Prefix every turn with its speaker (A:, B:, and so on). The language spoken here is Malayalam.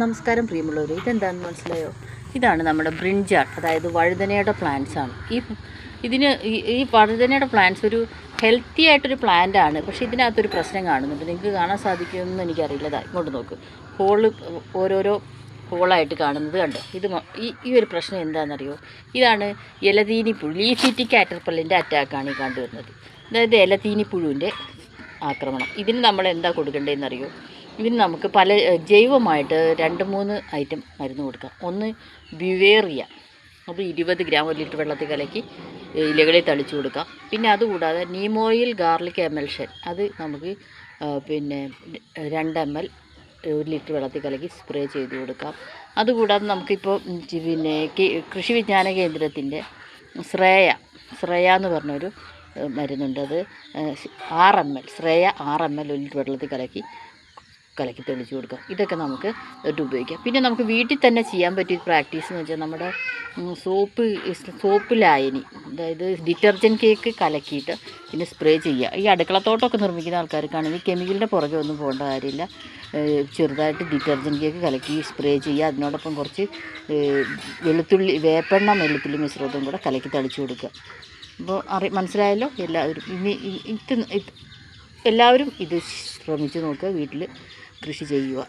A: നമസ്കാരം പ്രിയമുള്ളവർ, ഇതെന്താണെന്ന് മനസ്സിലായോ? ഇതാണ് നമ്മുടെ ബ്രിഞ്ചാൾ, അതായത് വഴുതനയുടെ പ്ലാന്റ്സ് ആണ്. ഈ വഴുതനയുടെ പ്ലാന്റ്സ് ഒരു ഹെൽത്തി ആയിട്ടൊരു പ്ലാന്റ് ആണ്. പക്ഷേ ഇതിനകത്തൊരു പ്രശ്നം കാണുന്നുണ്ട്. നിങ്ങൾക്ക് കാണാൻ സാധിക്കുമെന്ന് എനിക്കറിയില്ല. ഇങ്ങോട്ട് നോക്ക്, ഓരോരോ ഹോളായിട്ട് കാണുന്നത് കണ്ടോ? ഈ ഒരു പ്രശ്നം എന്താണെന്നറിയോ? ഇതാണ് ഇലതീനിപ്പുഴു, ലീഫിറ്റി കാറ്റർപില്ലറിൻ്റെ അറ്റാക്കാണ് ഈ കണ്ടുവരുന്നത്. അതായത് ഇലതീനിപ്പുഴുവിൻ്റെ ആക്രമണം. ഇതിന് നമ്മൾ എന്താ കൊടുക്കേണ്ടതെന്നറിയോ? ഇതിന് നമുക്ക് ജൈവമായിട്ട് 2-3 ഐറ്റം മരുന്ന് കൊടുക്കാം. ഒന്ന് ബിവേറിയ, അത് 20 ഗ്രാം 1 ലിറ്റർ വെള്ളത്തിൽ കലക്കി ഇലകളിൽ തളിച്ചു കൊടുക്കാം. പിന്നെ അതുകൂടാതെ നീമോയിൽ ഗാർലിക് എമൽഷൻ, അത് നമുക്ക് 2 ml 1 ലിറ്റർ വെള്ളത്തിൽ കലക്കി സ്പ്രേ ചെയ്ത് കൊടുക്കാം. അതുകൂടാതെ നമുക്കിപ്പോൾ കൃഷി വിജ്ഞാന കേന്ദ്രത്തിൻ്റെ ശ്രേയ എന്ന് പറഞ്ഞൊരു മരുന്നുണ്ട്. അത് 6 ml, ശ്രേയ 6 ml 1 ലിറ്റർ വെള്ളത്തിൽ കലക്കി തെളിച്ച് കൊടുക്കാം. ഇതൊക്കെ നമുക്ക് ഉപയോഗിക്കാം. പിന്നെ നമുക്ക് വീട്ടിൽ തന്നെ ചെയ്യാൻ പറ്റിയ പ്രാക്ടീസ് എന്ന് വെച്ചാൽ നമ്മുടെ സോപ്പ് ലായനി, അതായത് ഡിറ്റർജൻറ്റ് കേക്ക് കലക്കിയിട്ട് പിന്നെ സ്പ്രേ ചെയ്യുക. ഈ അടുക്കളത്തോട്ടമൊക്കെ നിർമ്മിക്കുന്ന ആൾക്കാർക്കാണെങ്കിൽ കെമിക്കലിൻ്റെ പുറകെ ഒന്നും പോകേണ്ട കാര്യമില്ല. ചെറുതായിട്ട് ഡിറ്റർജൻറ്റ് കേക്ക് കലക്കി സ്പ്രേ ചെയ്യുക. അതിനോടൊപ്പം കുറച്ച് വേപ്പെണ്ണ വെളുത്തുള്ളി മിശ്രിതവും കൂടെ കലക്കി തളിച്ചു കൊടുക്കുക. അപ്പോൾ മനസ്സിലായല്ലോ എല്ലാവരും. എല്ലാവരും ഇത് ശ്രമിച്ചു നോക്കുക, വീട്ടിൽ കൃഷി ചെയ്യുക.